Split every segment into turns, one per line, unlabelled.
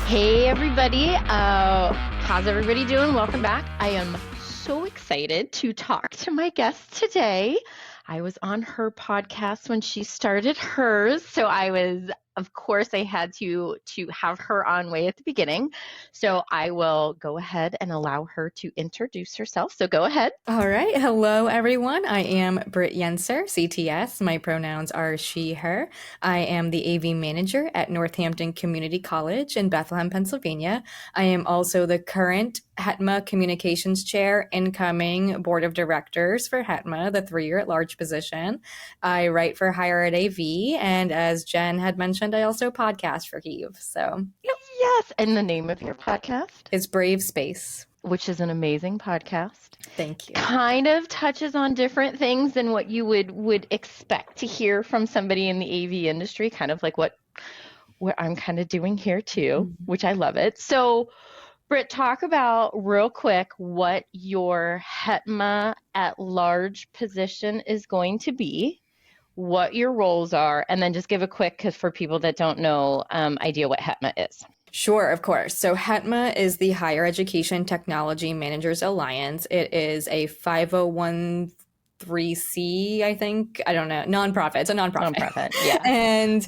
Hey everybody, how's everybody doing? Welcome back. I am so excited to talk to my guest today. I was on her podcast when she started hers, so of course, I had to have her on way at the beginning. So I will go ahead and allow her to introduce herself. So go ahead.
All right. Hello, everyone. I am Britt Yenser, CTS. My pronouns are she, her. I am the AV manager at Northampton Community College in Bethlehem, Pennsylvania. I am also the current HETMA Communications Chair, incoming Board of Directors for HETMA, the 3-year at-large position. I write for Higher Ed AV, and as Jen had mentioned, I also podcast for Heave. So, yep.
Yes, and the name of your podcast?
It's Brave Space.
Which is an amazing podcast.
Thank you.
Kind of touches on different things than what you would expect to hear from somebody in the AV industry, kind of like what I'm kind of doing here too, which I love it. So, Britt, talk about real quick what your HETMA at large position is going to be, what your roles are, and then just give a quick, because for people that don't know, idea what HETMA is.
Sure, of course. So HETMA is the Higher Education Technology Managers Alliance. It is a 501(c), I think. I don't know. Nonprofit. It's a nonprofit.
Yeah.
And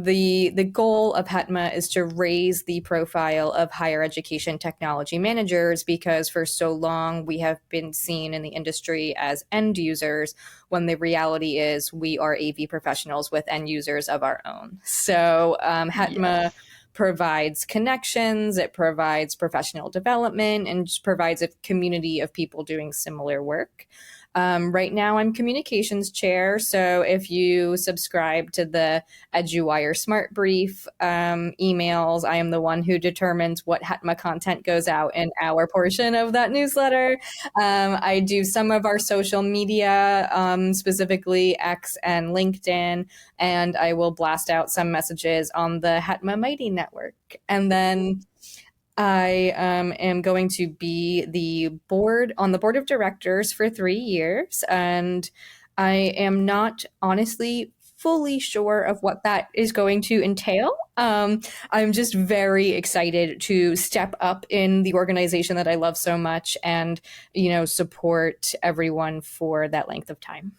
the goal of HETMA is to raise the profile of higher education technology managers, because for so long we have been seen in the industry as end users, when the reality is we are AV professionals with end users of our own. So HETMA provides connections, it provides professional development, and just provides a community of people doing similar work. Right now, I'm communications chair. So if you subscribe to the EduWire Smart Brief emails, I am the one who determines what HETMA content goes out in our portion of that newsletter. I do some of our social media, specifically X and LinkedIn, and I will blast out some messages on the HETMA Mighty Network. And then I am going to be on the board of directors for 3 years, and I am not honestly fully sure of what that is going to entail. I'm just very excited to step up in the organization that I love so much and, support everyone for that length of time.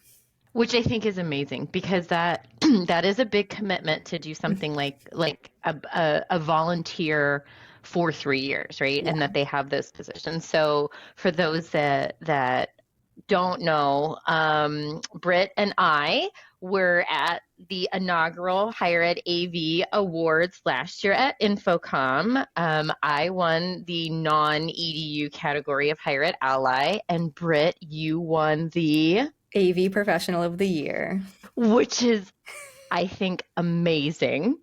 Which I think is amazing, because that is a big commitment to do something like a volunteer for 3 years, right? Yeah. And that they have those positions. So for those that don't know, Britt and I were at the inaugural Higher Ed AV Awards last year at Infocom. I won the non-EDU category of Higher Ed Ally, and Britt, you won the
AV Professional of the Year,
which is, I think, amazing.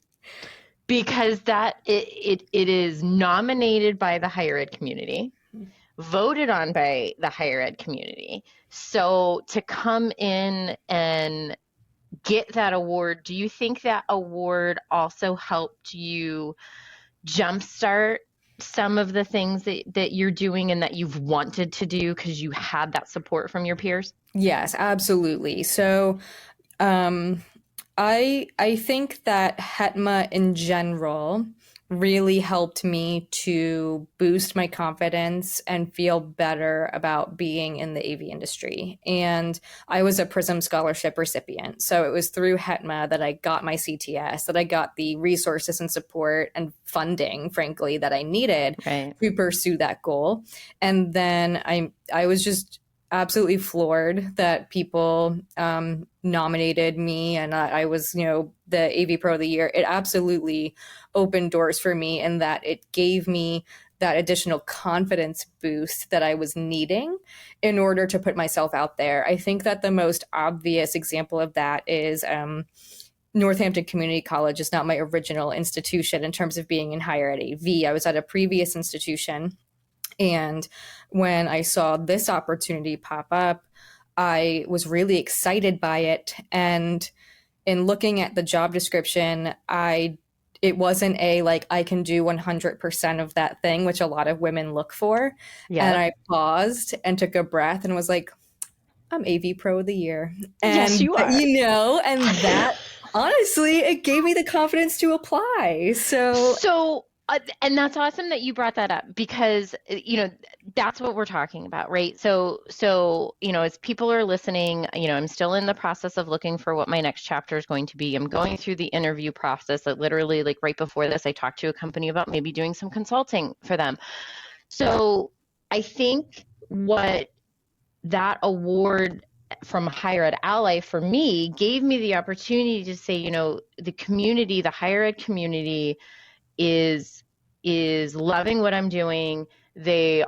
Because it is nominated by the higher ed community, voted on by the higher ed community. So to come in and get that award, do you think that award also helped you jumpstart some of the things that you're doing and that you've wanted to do because you had that support from your peers?
Yes, absolutely. So, I think that HETMA in general really helped me to boost my confidence and feel better about being in the AV industry. And I was a PRISM scholarship recipient. So it was through HETMA that I got my CTS, that I got the resources and support and funding, frankly, that I needed to pursue that goal. And then I was just absolutely floored that people nominated me, and I was, the AV Pro of the Year. It absolutely opened doors for me, and that it gave me that additional confidence boost that I was needing in order to put myself out there. I think that the most obvious example of that is Northampton Community College is not my original institution in terms of being in higher ed AV. I was at a previous institution. And when I saw this opportunity pop up, I was really excited by it. And in looking at the job description, it wasn't I can do 100% of that thing, which a lot of women look for. Yeah. And I paused and took a breath and was like, I'm AV Pro of the Year. And,
yes, you are.
And that, honestly, it gave me the confidence to apply. So
And that's awesome that you brought that up because, that's what we're talking about, right? So, as people are listening, I'm still in the process of looking for what my next chapter is going to be. I'm going through the interview process that literally, like right before this, I talked to a company about maybe doing some consulting for them. So I think what that award from Higher Ed Ally for me gave me the opportunity to say, the community, the higher ed community is loving what I'm doing. They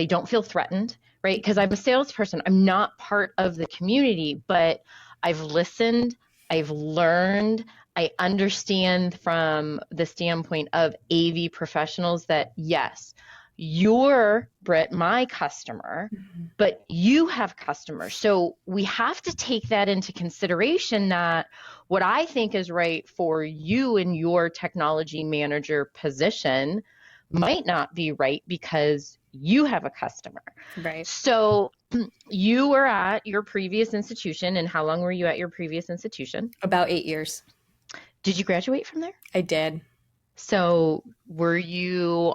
don't feel threatened, right? Because I'm a salesperson. I'm not part of the community, but I've listened, I've learned, I understand from the standpoint of AV professionals that yes, you're, Britt, my customer, but you have customers. So we have to take that into consideration that what I think is right for you in your technology manager position might not be right because you have a customer.
Right.
So you were at your previous institution, and how long were you at your previous institution?
About 8 years.
Did you graduate from there?
I did.
So were you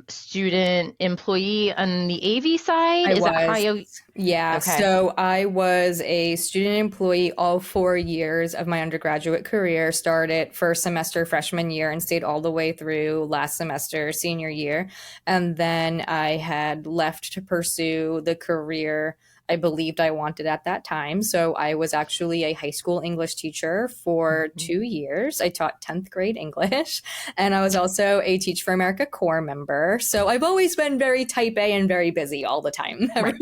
student employee on the AV side?
I was. Yeah.
Okay.
So I was a student employee all 4 years of my undergraduate career, started first semester freshman year and stayed all the way through last semester senior year. And then I had left to pursue the career I believed I wanted at that time. So I was actually a high school English teacher for 2 years. I taught 10th grade English, and I was also a Teach for America Corps member. So I've always been very type A and very busy all the time.
Right.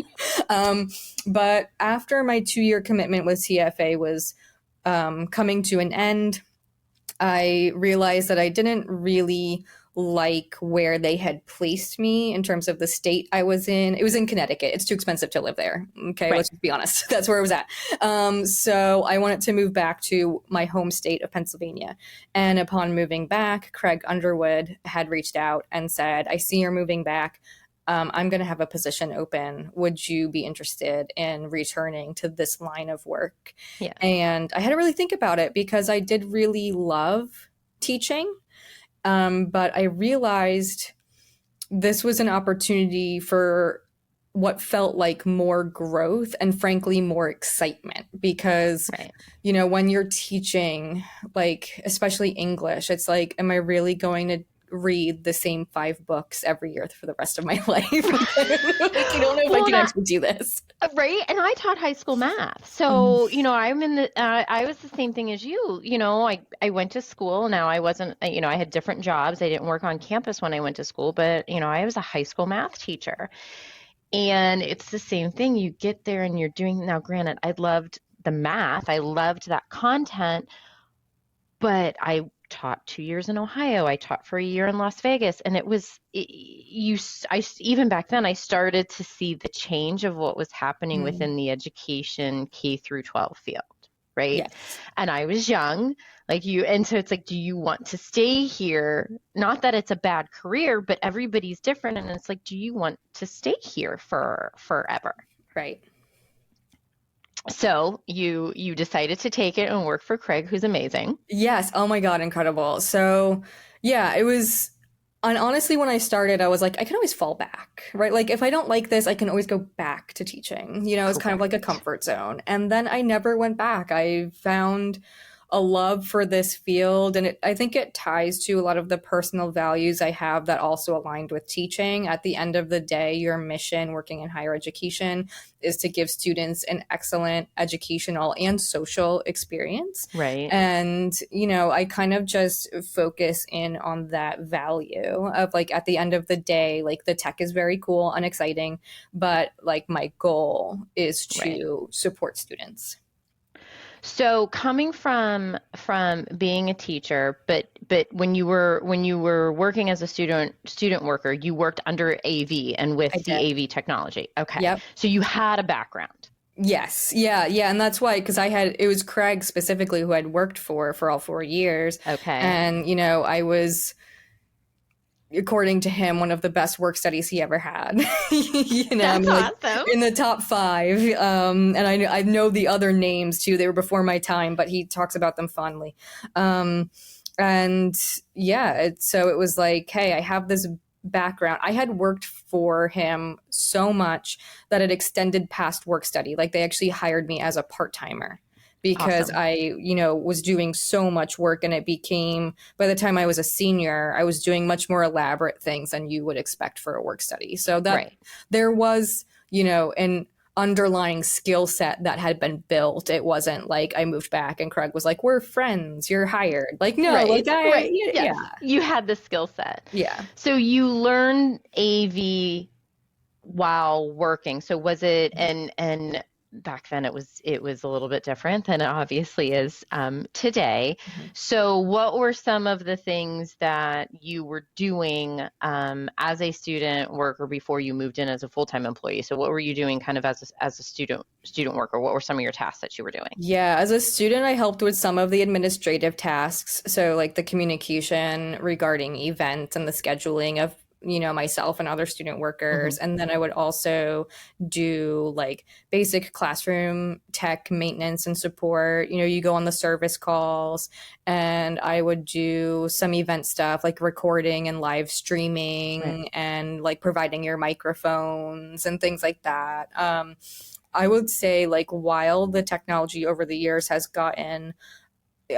But after my 2-year commitment with TFA was coming to an end, I realized that I didn't really like where they had placed me in terms of the state I was in. It was in Connecticut. It's too expensive to live there. Okay,
Right.
Let's just be honest. That's where I was at. So I wanted to move back to my home state of Pennsylvania. And upon moving back, Craig Underwood had reached out and said, I see you're moving back. I'm going to have a position open. Would you be interested in returning to this line of work?
Yeah.
And I had to really think about it because I did really love teaching. But I realized this was an opportunity for what felt like more growth and frankly more excitement because,
Right.
When you're teaching, like, especially English, it's like, am I really going to read the same 5 books every year for the rest of my life? I don't know if I can actually do this.
Right. And I taught high school math. So, I'm I was the same thing as you. I went to school. Now I wasn't, I had different jobs. I didn't work on campus when I went to school, but, I was a high school math teacher. And it's the same thing. You get there and you're doing, now granted, I loved the math. I loved that content, but I taught 2 years in Ohio. I taught for a year in Las Vegas. And even back then, I started to see the change of what was happening within the education K through 12 field, right?
Yes.
And I was young, like you. And so it's like, do you want to stay here? Not that it's a bad career, but everybody's different. And it's like, do you want to stay here for forever?
Right.
So you decided to take it and work for Craig, who's amazing.
Yes. Oh my God, incredible. So yeah, it was, and honestly, when I started, I was like, I can always fall back, right? Like if I don't like this, I can always go back to teaching. It's kind of like a comfort zone. And then I never went back. I found a love for this field. And I think it ties to a lot of the personal values I have that also aligned with teaching. At the end of the day, your mission working in higher education is to give students an excellent educational and social experience.
Right.
And, I kind of just focus in on that value of like, at the end of the day, like the tech is very cool and exciting, but like my goal is to support students.
So coming from being a teacher, but when you were working as a student worker, you worked under AV and with the AV technology. Okay.
Yep.
So you had a background.
Yes. Yeah. And that's why, because it was Craig specifically who I'd worked for all 4 years.
Okay.
And, I was, according to him, one of the best work studies he ever had.
That's awesome.
In the top 5. And I know the other names too. They were before my time, but he talks about them fondly. And yeah, so it was like, hey, I have this background. I had worked for him so much that it extended past work study. Like they actually hired me as a part-timer because
Awesome.
I, was doing so much work, and it became, by the time I was a senior, I was doing much more elaborate things than you would expect for a work study. So that
Right.
there was, an underlying skill set that had been built. It wasn't like I moved back and Craig was like, "We're friends, you're hired." Like, no, like
Right. Right.
yeah,
Yes. You had the skill set.
yeah.
So you learned AV while working. So was it, and back then it was a little bit different than it obviously is today.
Mhm.
So what were some of the things that you were doing as a student worker before you moved in as a full-time employee? So what were you doing kind of as a student worker? What were some of your tasks that you were doing?
Yeah, as a student, I helped with some of the administrative tasks. So, like the communication regarding events and the scheduling of, myself and other student
Hmm.
workers. And then I would also do like basic classroom tech maintenance and support. You go on the service calls, and I would do some event stuff like recording and live
Right.
streaming and like providing your microphones and things like that. I would say, like, while the technology over the years has gotten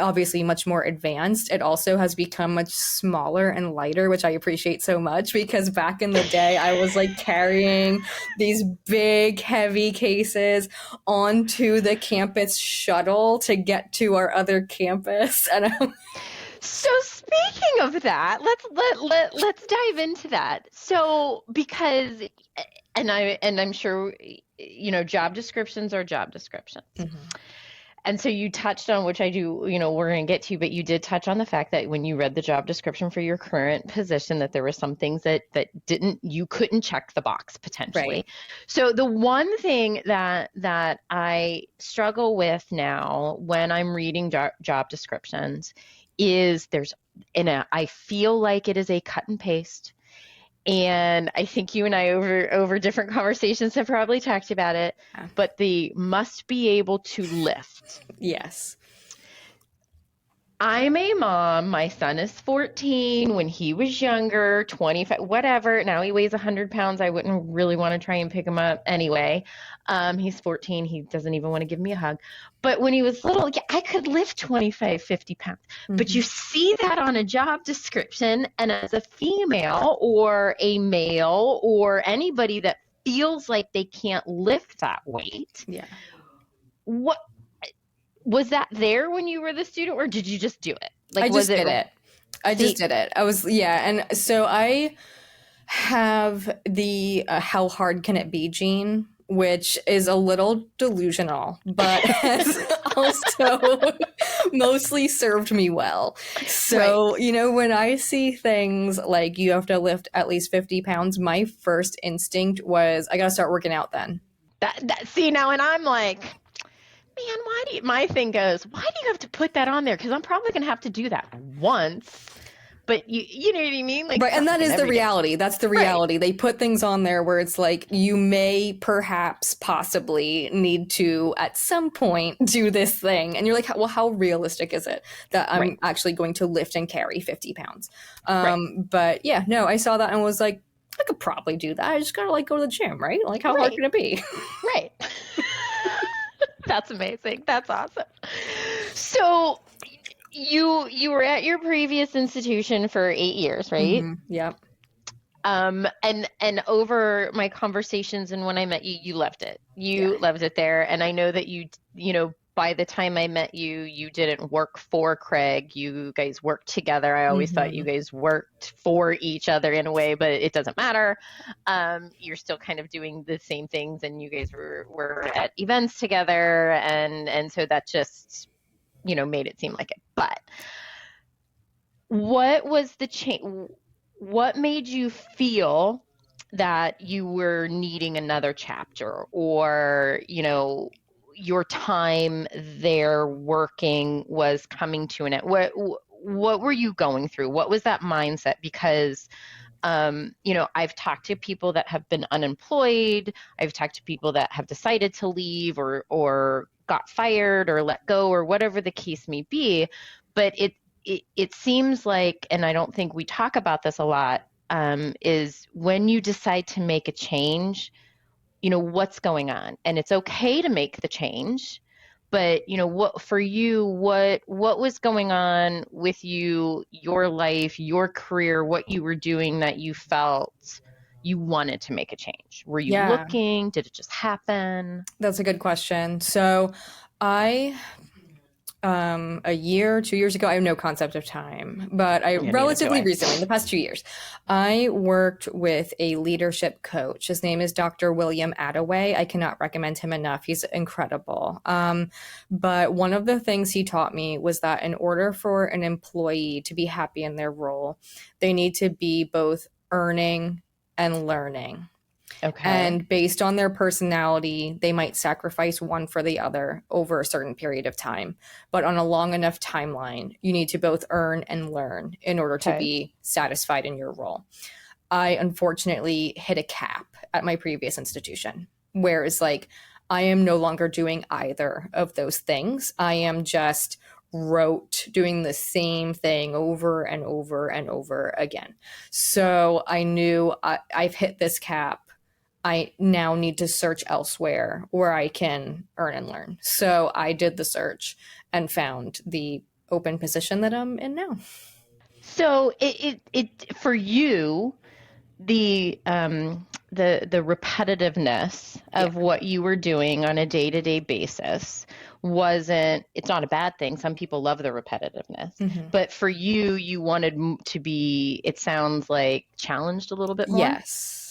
obviously much more advanced, it also has become much smaller and lighter, which I appreciate so much, because back in the day, I was like carrying these big, heavy cases onto the campus shuttle to get to our other campus. And
So speaking of that, let's dive into that. So because and I'm sure job descriptions are job descriptions.
Mhm.
And so you touched on, which I do, we're going to get to, but you did touch on the fact that when you read the job description for your current position, that there were some things that you couldn't check the box potentially.
Right.
So the one thing that I struggle with now when I'm reading job descriptions is I feel like it is a cut and paste. And I think you and I over different conversations have probably talked about it,
Yeah.
but the must be able to lift.
Yes.
I'm a mom. My son is 14. When he was younger, 25, whatever. Now he weighs 100 pounds. I wouldn't really want to try and pick him up anyway. He's 14. He doesn't even want to give me a hug. But when he was little, yeah, I could lift 25, 50 pounds. But
Mhm.
you see that on a job description, and as a female or a male or anybody that feels like they can't lift that weight,
Yeah.
what was that there when you were the student, or did you just do it? Like,
I
was
just
it,
did it. I just
see,
did it. I was, yeah. And so I have the how hard can it be gene, which is a little delusional, but has also mostly served me well.
right.
So, when I see things like you have to lift at least 50 pounds, my first instinct was, I got to start working out then.
See now, and I'm like, man, my thing goes, why do you have to put that on there? Because I'm probably gonna have to do that once, but you know what I mean? Like,
Right.
it's
And
not
that
like an
is the
everyday.
reality. That's the
Right.
reality. They put things on there where it's like you may perhaps possibly need to at some point do this thing. And you're like, well, how realistic is it that
Right.
I'm actually going to lift and carry 50 pounds?
Right.
But yeah, no, I saw that and was like, I could probably do that. I just gotta like go to the gym, right? Like, how hard
Right.
can it be?
Right. That's amazing. That's awesome. So you were at your previous institution for 8 years, right?
Yeah.
And over my conversations and when I met you, you loved it.
Yeah.
You loved it there. And I know that by the time I met you, you didn't work for Craig. You guys worked together. I always thought you
Hmm.
guys worked for each other in a way, but it doesn't matter. You're still kind of doing the same things, and you guys were at events together, and so that just, made it seem like it. But what was the change? What made you feel that you were needing another chapter, or, your time there working was coming to an end? What were you going through? What was that mindset? Because I've talked to people that have been unemployed. I've talked to people that have decided to leave or got fired or let go or whatever the case may be. But it seems like, and I don't think we talk about this a lot, is when you decide to make a change, what's going on, and it's okay to make the change, but what for you, what was going on with you, your life, your career, what you were doing that you felt you wanted to make a change? Were you
Yeah,
looking? Did it just happen?
that's a good question. So I a year, 2 years ago, I have no concept of time, but
Yeah, neither do
relatively
I.
recently, in the past 2 years, I worked with a leadership coach. His name is Dr. William Attaway. I cannot recommend him enough. He's incredible. But one of the things he taught me was that in order for an employee to be happy in their role, they need to be both earning and learning.
Okay.
And based on their personality, they might sacrifice one for the other over a certain period of time. But on a long enough timeline, you need to both earn and learn in order to
Okay.
be satisfied in your role. I unfortunately hit a cap at my previous institution, where it's like, I am no longer doing either of those things. I am just rote doing the same thing over and over and over again. So I knew I've hit this cap. I now need to search elsewhere where I can earn and learn. So I did the search and found the open position that I'm in now.
So it for you, the repetitiveness
Yeah.
of what you were doing on a day-to-day basis wasn't, it's not a bad thing. Some people love the repetitiveness,
Mm-hmm.
but for you, you wanted to be, it sounds like, challenged a little bit more.
Yes.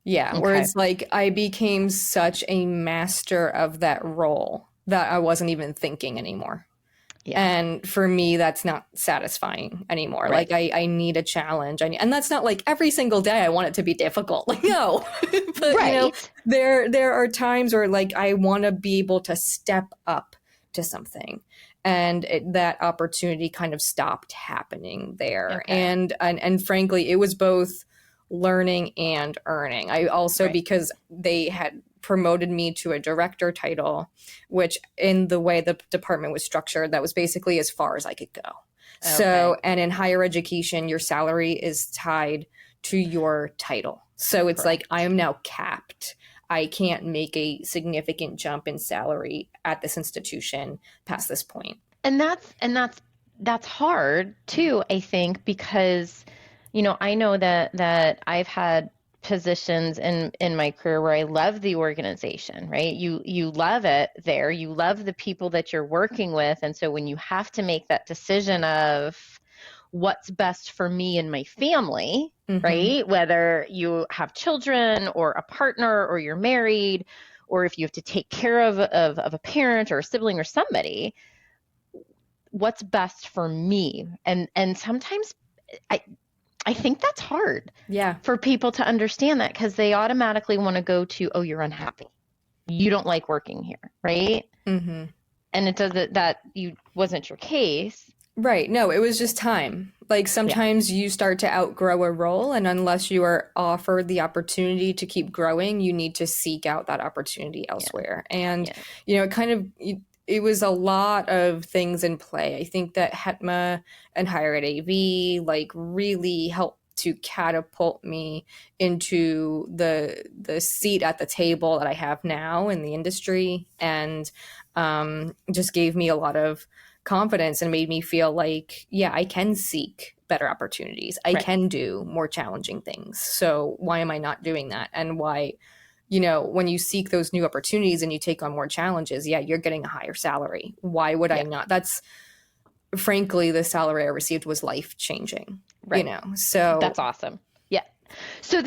Yeah.
Okay.
Whereas, like, I became such a master of that role that I wasn't even thinking anymore.
Yeah.
And for me, that's not satisfying anymore.
Right.
Like I need a challenge. And that's not like every single day I want it to be difficult. Like, no. But
Right.
there are times where like I want to be able to step up to something. And that opportunity kind of stopped happening there.
Okay.
And frankly, it was both learning and earning. I also,
Right.
because they had promoted me to a director title, which in the way the department was structured, that was basically as far as I could go. So,
Okay.
and in higher education, your salary is tied to your title. So it's like I
Correct.
am now capped. I can't make a significant jump in salary at this institution past this point.
And that's hard too, I think, because I know that I've had positions in my career where I love the organization, right? You love it there. You love the people that you're working with. And so when you have to make that decision of what's best for me and my family,
Mm-hmm.
right? Whether you have children or a partner or you're married, or if you have to take care of a parent or a sibling or somebody, what's best for me? And sometimes I I think that's hard
Yeah.
for people to understand that, because they automatically want to go to, oh, you're unhappy. You don't like working here, right?
Mm-hmm.
And it doesn't, that you wasn't your case.
Right. No, it was just time. Like
Yeah.
sometimes you start to outgrow a role, and unless you are offered the opportunity to keep growing, you need to seek out that opportunity
Yeah.
elsewhere. And,
Yeah.
it kind of, it was a lot of things in play. I think that HETMA and Higher Ed AV like really helped to catapult me into the seat at the table that I have now in the industry, and just gave me a lot of confidence and made me feel like, yeah, I can seek better opportunities. I
Right.
can do more challenging things. So why am I not doing that? And why, when you seek those new opportunities and you take on more challenges, yeah, you're getting a higher salary. Why would I
Yeah.
not? That's frankly, the salary I received was life changing,
Right.
So
That's awesome. Yeah. So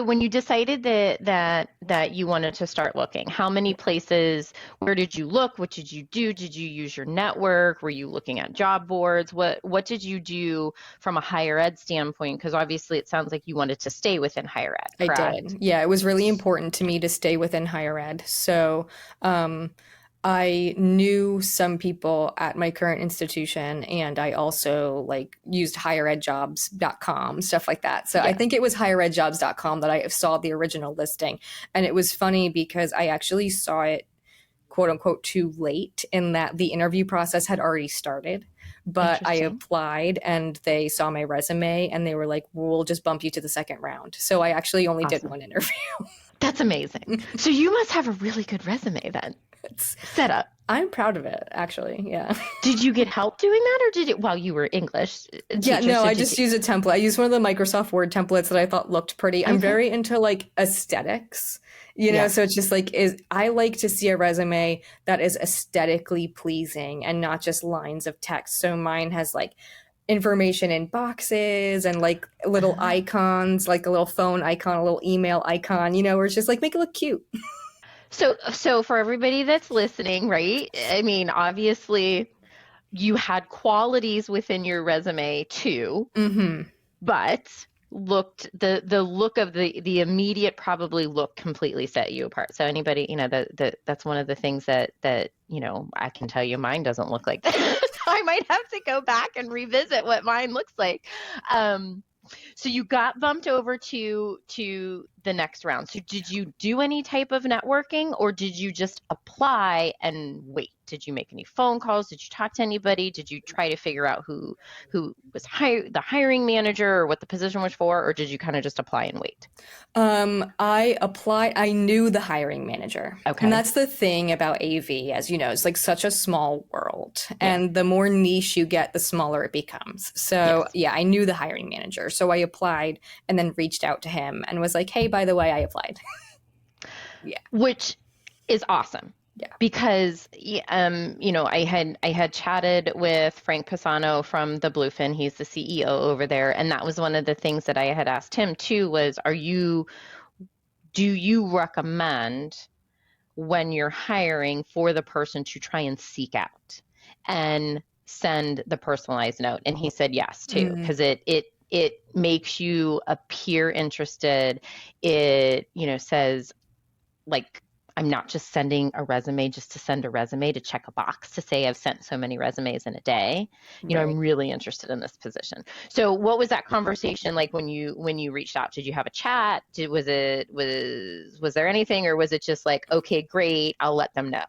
when you decided that you wanted to start looking, how many places, where did you look? What did you do? Did you use your network? Were you looking at job boards? What did you do from a higher ed standpoint? Because obviously it sounds like you wanted to stay within higher ed,
I
correct?
did. Yeah, it was really important to me to stay within higher ed. So, I knew some people at my current institution, and I also like used higheredjobs.com, stuff like that. So I
Yeah.
think it was higheredjobs.com that I saw the original listing. And it was funny because I actually saw it quote unquote too late in that the interview process had already started. But I applied and they saw my resume and they were like, we'll just bump you to the second round. So I actually only did one interview.
That's amazing. So you must have a really good resume then. It's set up.
I'm proud of it, actually. Yeah.
Did you get help doing that, or did it while you were English teacher?
Yeah, no, I just use a template. I used one of the Microsoft Word templates that I thought looked pretty. I'm very into like aesthetics, you know, so it's just like I like to see a resume that is aesthetically pleasing and not just lines of text. So mine has like information in boxes and like little icons, like a little phone icon, a little email icon, you know, where it's just like make it look cute.
So for everybody that's listening, right? I mean, obviously you had qualities within your resume too, but the look of the immediate probably look completely set you apart. So anybody, you know, that's one of the things that, you know, I can tell you mine doesn't look like that. I might have to go back and revisit what mine looks like. So you got bumped over to the next round. So did you do any type of networking, or did you just apply and wait? Did you make any phone calls? Did you talk to anybody? Did you try to figure out who was the hiring manager or what the position was for, or did you kind of just apply and wait?
I applied. I knew the hiring manager. Okay. And that's the thing about AV, as you know, it's like such a small world. And the more niche you get, the smaller it becomes. So I knew the hiring manager. So I applied and then reached out to him and was like, hey, by the way, I applied.
Which is awesome. Yeah. Because, you know, I had chatted with Frank Pisano from the Bluefin. He's the CEO over there. And that was one of the things that I had asked him too was, do you recommend when you're hiring for the person to try and seek out and send the personalized note? And he said yes too, because it makes you appear interested. It, you know, says like, I'm not just sending a resume just to send a resume to check a box to say I've sent so many resumes in a day. You know, I'm really interested in this position. So what was that conversation like when you reached out? Did you have a chat? Was there anything, or was it just like, okay, great, I'll let them know?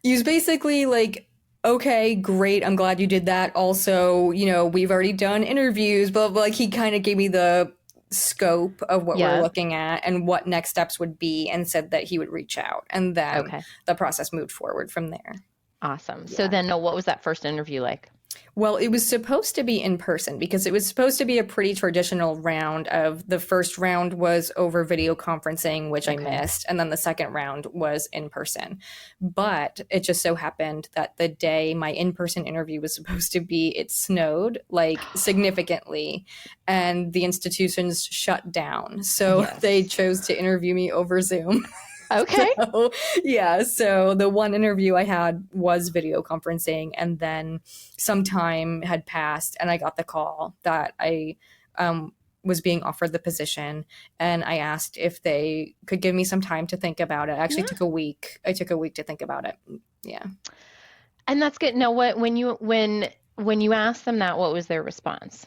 It was basically like, okay, great, I'm glad you did that. Also, you know, we've already done interviews, but like he kind of gave me the scope of what we're looking at and what next steps would be, and said that he would reach out, and then the process moved forward from there.
Awesome. So then what was that first interview like?
Well, it was supposed to be in person because it was supposed to be a pretty traditional round. Of the first round was over video conferencing, which I missed. And then the second round was in person. But it just so happened that the day my in-person interview was supposed to be, it snowed like significantly and the institutions shut down. So they chose to interview me over Zoom.
Okay.
So the one interview I had was video conferencing, and then some time had passed and I got the call that I was being offered the position, and I asked if they could give me some time to think about it. I actually took a week. I took a week to think about it. Yeah.
And that's good. Now, when you asked them that, what was their response?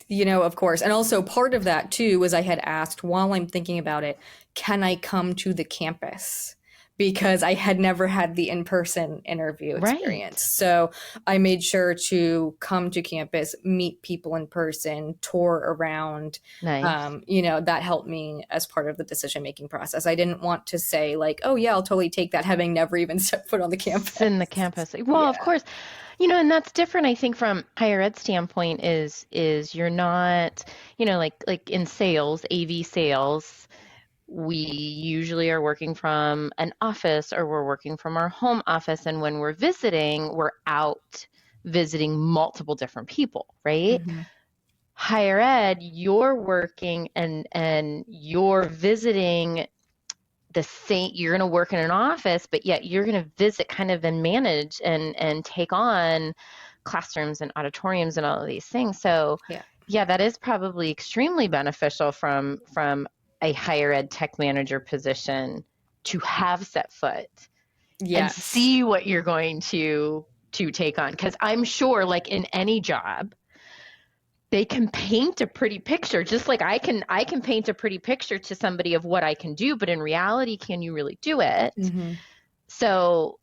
You know, of course. And also part of that too was I had asked, while I'm thinking about it, can I come to the campus? Because I had never had the in-person interview experience. So I made sure to come to campus, meet people in person, tour around. Nice. You know, that helped me as part of the decision-making process. I didn't want to say like, oh yeah, I'll totally take that, having never even set foot on the campus.
In the campus. Well, of course. You know, and that's different, I think, from higher ed standpoint is you're not, you know, like in sales, AV sales, we usually are working from an office or we're working from our home office. And when we're visiting, we're out visiting multiple different people, right? Mm-hmm. Higher ed, you're working and you're visiting the same, you're going to work in an office, but yet you're going to visit kind of and manage and take on classrooms and auditoriums and all of these things. So yeah, that is probably extremely beneficial from a higher ed tech manager position to have set foot and see what you're going to take on. Because I'm sure, like in any job, they can paint a pretty picture, just like I can paint a pretty picture to somebody of what I can do, but in reality, can you really do it? Mm-hmm. So,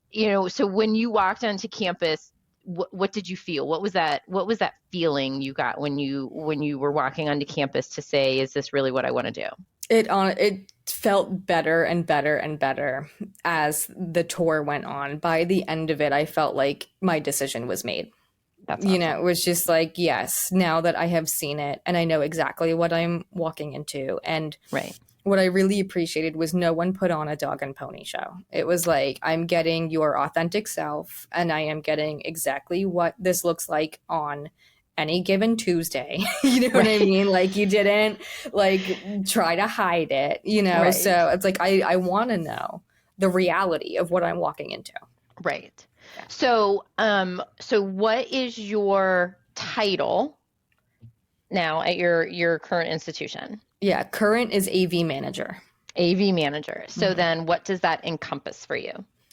so when you walked onto campus, what did you feel? What was that feeling you got when you were walking onto campus to say, is this really what I want to do?
It felt better and better and better as the tour went on. By the end of it, I felt like my decision was made.
That's awesome.
It was just like, yes, now that I have seen it and I know exactly what I'm walking into. And
right.
What I really appreciated was no one put on a dog and pony show. It was like, I'm getting your authentic self and I am getting exactly what this looks like on any given Tuesday. You know what I mean? Like, you didn't like try to hide it,
Right.
So it's like, I want to know the reality of what I'm walking into.
Right. Yeah. So what is your title now at your current institution?
Yeah, current is AV manager.
AV manager. So then what does that encompass for you?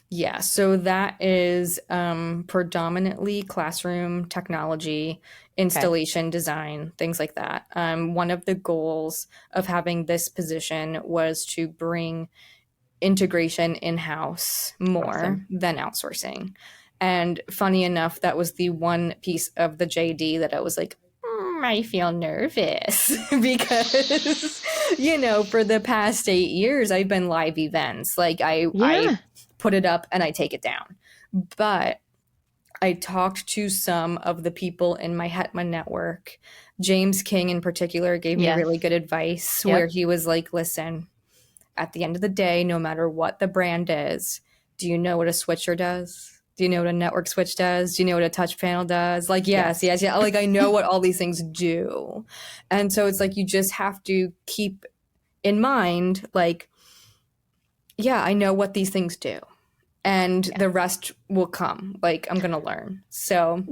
Yeah, so that is predominantly classroom technology, installation design, things like that. One of the goals of having this position was to bring integration in-house more than outsourcing. And funny enough, that was the one piece of the JD that I was like, I feel nervous because, for the past 8 years, I've been live events. Like I put it up and I take it down. But I talked to some of the people in my Hetma network. James King in particular gave me really good advice where he was like, listen, at the end of the day, no matter what the brand is, do you know what a switcher does? Do you know what a network switch does? Do you know what a touch panel does? Like, yes. Like, I know what all these things do. And so it's like, you just have to keep in mind, like, yeah, I know what these things do. And the rest will come. Like, I'm going to learn. So...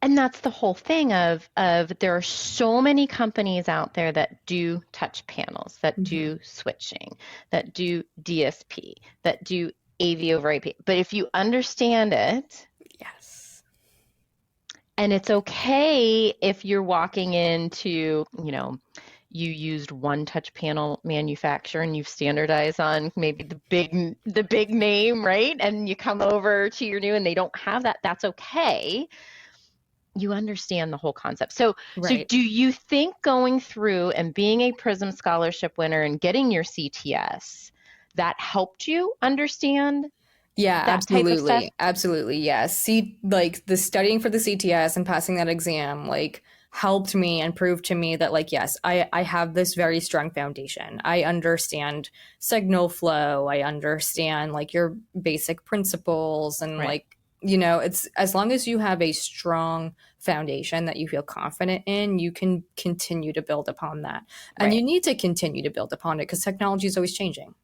And that's the whole thing of there are so many companies out there that do touch panels, that do switching, that do DSP, that do AV over IP. But if you understand it,
yes,
and it's okay if you're walking into, you used one touch panel manufacturer and you've standardized on maybe the big name, right? And you come over to your new and they don't have that. That's okay. You understand the whole concept. So do you think going through and being a PRISM scholarship winner and getting your CTS, that helped you understand?
Yeah, absolutely. Absolutely. Yes. See, like the studying for the CTS and passing that exam, like helped me and proved to me that like, yes, I have this very strong foundation. I understand signal flow. I understand like your basic principles and like, it's as long as you have a strong foundation that you feel confident in, you can continue to build upon that. And you need to continue to build upon it because technology is always changing.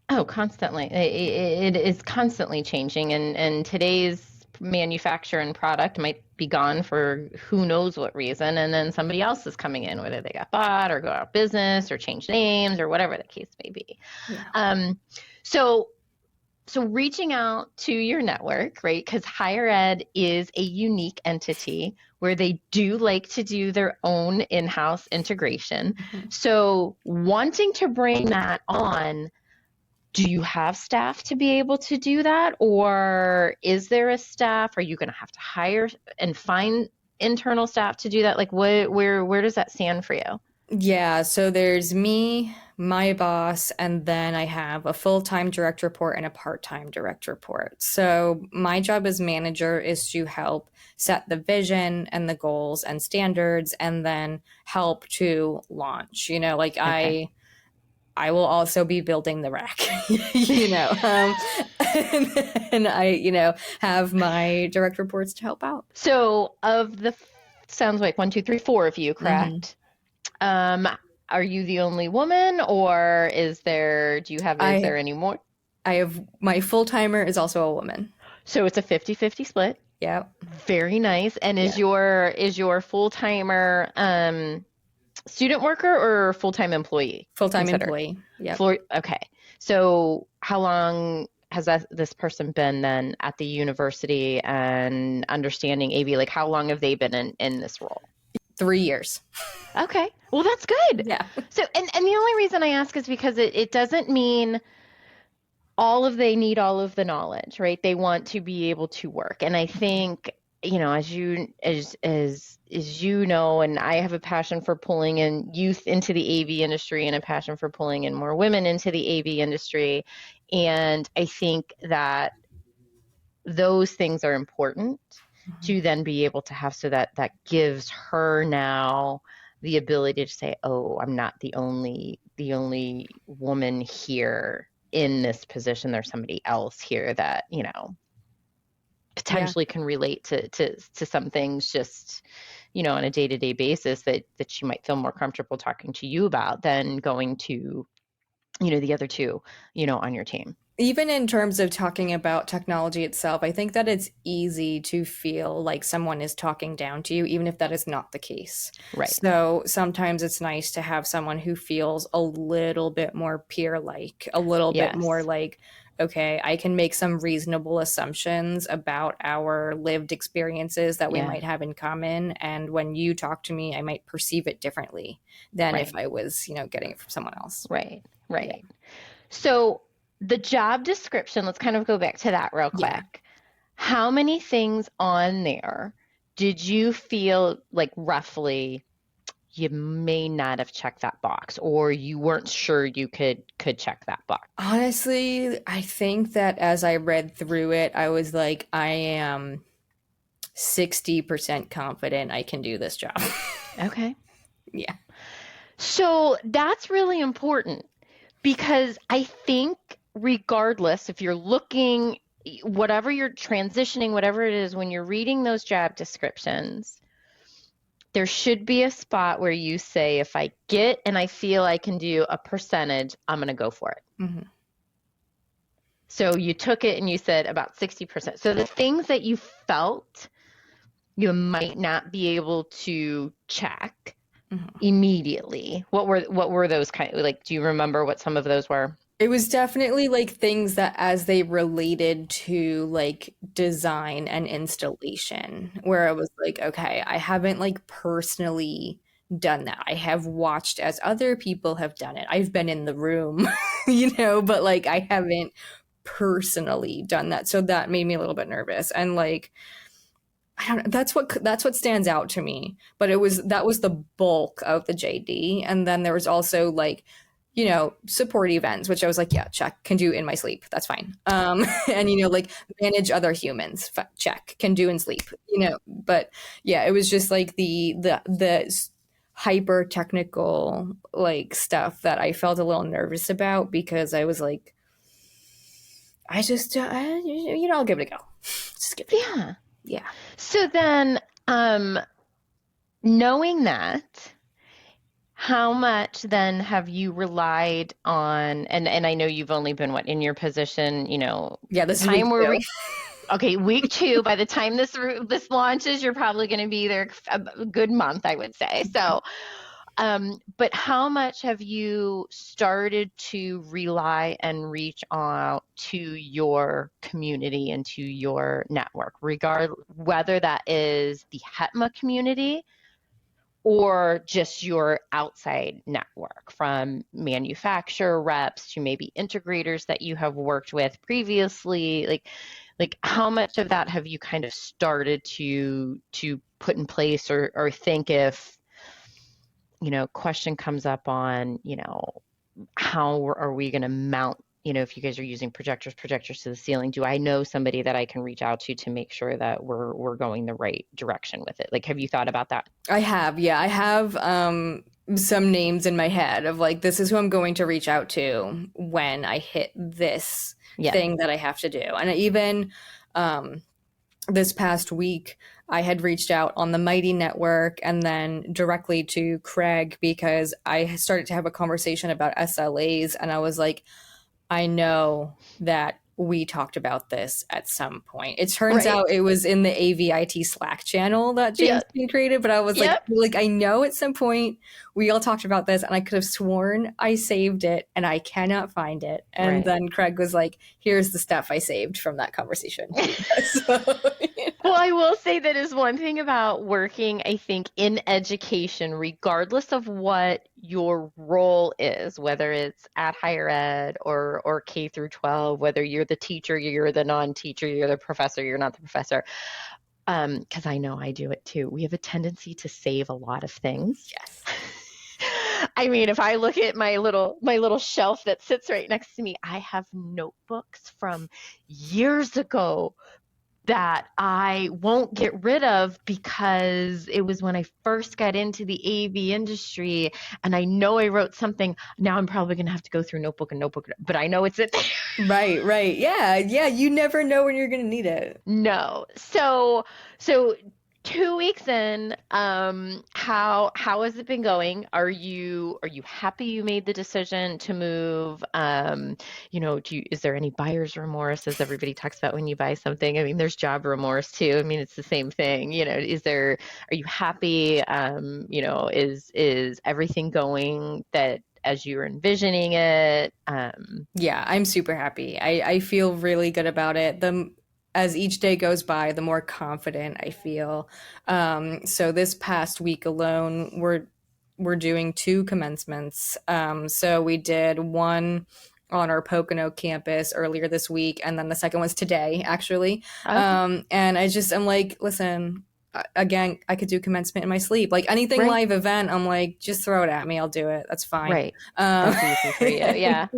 Oh, constantly. It is constantly changing. And today's manufacturer and product might be gone for who knows what reason. And then somebody else is coming in, whether they got bought or go out of business or change names or whatever the case may be. Yeah. So reaching out to your network, right? Because higher ed is a unique entity where they do like to do their own in-house integration. So wanting to bring that on, do you have staff to be able to do that? Or is there a staff? Are you going to have to hire and find internal staff to do that? Like where does that stand for you?
Yeah, so there's me, my boss, and then I have a full-time direct report and a part-time direct report. So my job as manager is to help set the vision and the goals and standards and then help to launch. I will also be building the rack, and I, have my direct reports to help out.
So sounds like 1, 2, 3, 4 of you, correct? Are you the only woman or is there any more?
I have my full-timer is also a woman.
So it's a 50-50 split.
Yeah. Very
nice. And is your full-timer, student worker or full-time employee?
Full-time employee. Yeah.
Okay. So how long has this person been then at the university and understanding AV? Like how long have they been in this role?
3 years.
Okay. Well, that's good.
Yeah.
So, and the only reason I ask is because it doesn't mean they need all of the knowledge, right? They want to be able to work. And I think, as you know, and I have a passion for pulling in youth into the AV industry and a passion for pulling in more women into the AV industry. And I think that those things are important to then be able to have, so that gives her now the ability to say, oh, I'm not the only woman here in this position. There's somebody else here that, potentially can relate to some things, just, on a day-to-day basis, that she might feel more comfortable talking to you about than going to, the other two, on your team.
Even in terms of talking about technology itself, I think that it's easy to feel like someone is talking down to you, even if that is not the case.
Right.
So sometimes it's nice to have someone who feels a little bit more peer-like, a little bit more like, okay, I can make some reasonable assumptions about our lived experiences that we might have in common. And when you talk to me, I might perceive it differently than if I was, getting it from someone else.
Right. Yeah. So the job description, let's kind of go back to that real quick. Yeah. How many things on there did you feel like roughly you may not have checked that box, or you weren't sure you could check that box?
Honestly, I think that as I read through it, I was like, I am 60% confident I can do this job.
Okay.
Yeah.
So that's really important, because I think regardless, if you're looking, whatever you're transitioning, whatever it is, when you're reading those job descriptions, there should be a spot where you say, if I get and I feel I can do a percentage, I'm going to go for it. Mm-hmm. So you took it and you said about 60%. So the things that you felt you might not be able to check immediately, what were those kind of, like, do you remember what some of those were?
It was definitely like things that as they related to like design and installation, where I was like, okay, I haven't like personally done that. I have watched as other people have done it. I've been in the room, but like I haven't personally done that. So that made me a little bit nervous. And like, I don't know, that's what stands out to me. But that was the bulk of the JD. And then there was also like, support events, which I was like, yeah, check, can do in my sleep. That's fine. And, like manage other humans, check, can do in sleep, but yeah, it was just like the hyper technical like stuff that I felt a little nervous about, because I was like, I just, I'll give it a go. Just give it a go. Yeah.
So then, knowing that, how much then have you relied on, and I know you've only been in your position,
this time where
okay, week 2, by the time this launches, you're probably going to be there a good month, I would say. So, but how much have you started to rely and reach out to your community and to your network, whether that is the HETMA community or just your outside network, from manufacturer reps to maybe integrators that you have worked with previously? Like how much of that have you kind of started to put in place, or think if, question comes up on, how are we going to mount, if you guys are using projectors to the ceiling, do I know somebody that I can reach out to make sure that we're going the right direction with it? Like, have you thought about that?
I have, yeah. I have some names in my head of like, this is who I'm going to reach out to when I hit this thing that I have to do. And even this past week, I had reached out on the Mighty Network and then directly to Craig, because I started to have a conversation about SLAs, and I was like, I know that we talked about this at some point. It turns out it was in the AVIT Slack channel that James created, but I was like, I know at some point we all talked about this, and I could have sworn I saved it and I cannot find it. And then Craig was like, here's the stuff I saved from that conversation. So,
Well, I will say that is one thing about working, I think, in education, regardless of what your role is, whether it's at higher ed or K through 12, whether you're the teacher, you're the non-teacher, you're the professor, you're not the professor. Because I know I do it too. We have a tendency to save a lot of things.
Yes.
I mean, if I look at my little shelf that sits right next to me, I have notebooks from years ago that I won't get rid of because it was when I first got into the AV industry, and I know I wrote something. Now I'm probably going to have to go through notebook, but I know it's in there.
Right. Yeah. You never know when you're going to need it.
No. So 2 weeks in, how has it been going? Are you happy you made the decision to move? Is there any buyer's remorse, as everybody talks about when you buy something? I mean, there's job remorse too. I mean, it's the same thing. Are you happy? Is everything going that as you were envisioning it?
Yeah, I'm super happy. I feel really good about it. As each day goes by, the more confident I feel. So this past week alone, we're doing 2 commencements. So we did one on our Pocono campus earlier this week, and then the second was today, actually.
Okay.
And I'm like, listen, again, I could do commencement in my sleep. Like anything
Right.
live event, I'm like, just throw it at me. I'll do it. That's fine.
Right. That's easy for you. Yeah.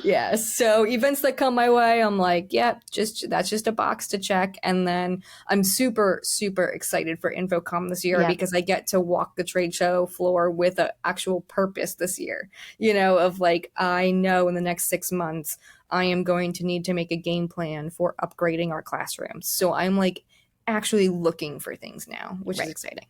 Yeah. So events that come my way, I'm like, yeah, that's just a box to check. And then I'm super, super excited for InfoComm this year because I get to walk the trade show floor with an actual purpose this year, of like, I know in the next 6 months, I am going to need to make a game plan for upgrading our classrooms. So I'm like, actually looking for things now, which is exciting.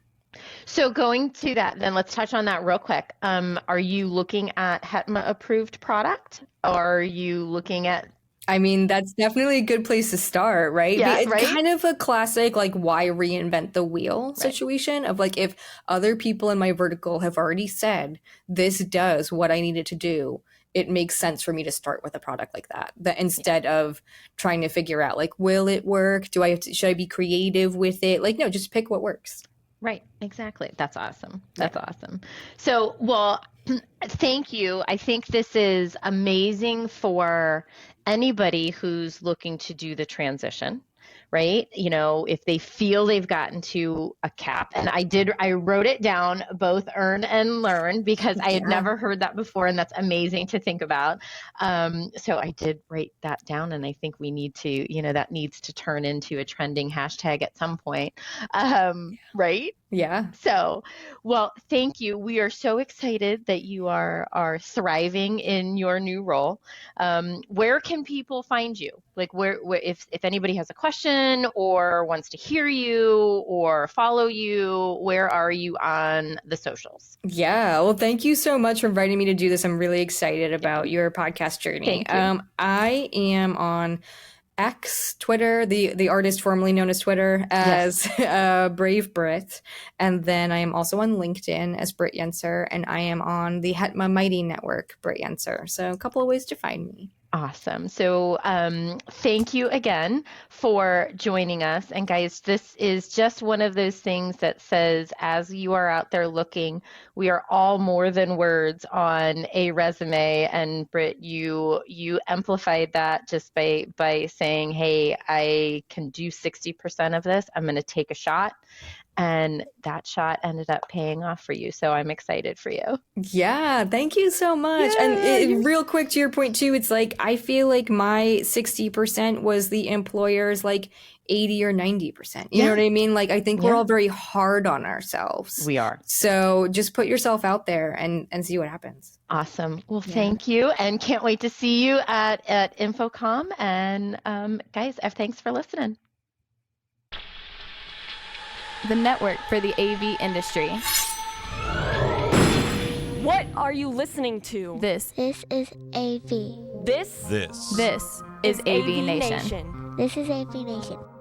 So going to that, then let's touch on that real quick. Are you looking at HETMA approved product? Or are you looking at?
I mean, that's definitely a good place to start, right?
Yeah,
it's kind of a classic, like, why reinvent the wheel situation of like, if other people in my vertical have already said this does what I need it to do, it makes sense for me to start with a product like that instead of trying to figure out like, will it work? Should I be creative with it? Like, no, just pick what works.
Right. Exactly. That's awesome. That's awesome. So, well, thank you. I think this is amazing for anybody who's looking to do the transition. Right? If they feel they've gotten to a cap, and I wrote it down, both earn and learn, because I had never heard that before, and that's amazing to think about. So I did write that down, and I think we need to, that needs to turn into a trending hashtag at some point. Right?
Yeah.
So, well, thank you. We are so excited that you are thriving in your new role. Where can people find you? Like where if anybody has a question or wants to hear you or follow you, where are you on the socials?
Yeah. Well, thank you so much for inviting me to do this. I'm really excited about your podcast journey.
Thank you.
I am on X, Twitter, the artist formerly known as Twitter, as Brave Britt. And then I am also on LinkedIn as Britt Yenser, and I am on the HETMA Mighty Network, Britt Yenser. So a couple of ways to find me.
Awesome. So thank you again for joining us. And guys, this is just one of those things that says, as you are out there looking, we are all more than words on a resume. And Britt, you amplified that just by saying, hey, I can do 60% of this. I'm going to take a shot. And that shot ended up paying off for you. So I'm excited for you.
Yeah, thank you so much.
Yeah,
and real quick to your point too, it's like, I feel like my 60% was the employer's like 80 or 90%. You know what I mean? Like, I think we're all very hard on ourselves.
We are.
So just put yourself out there and see what happens.
Awesome. Well, thank you. And can't wait to see you at InfoComm. And guys, thanks for listening.
The network for the AV industry.
What are you listening to?
This
is AV.
This
is AVNation.
This is AVNation.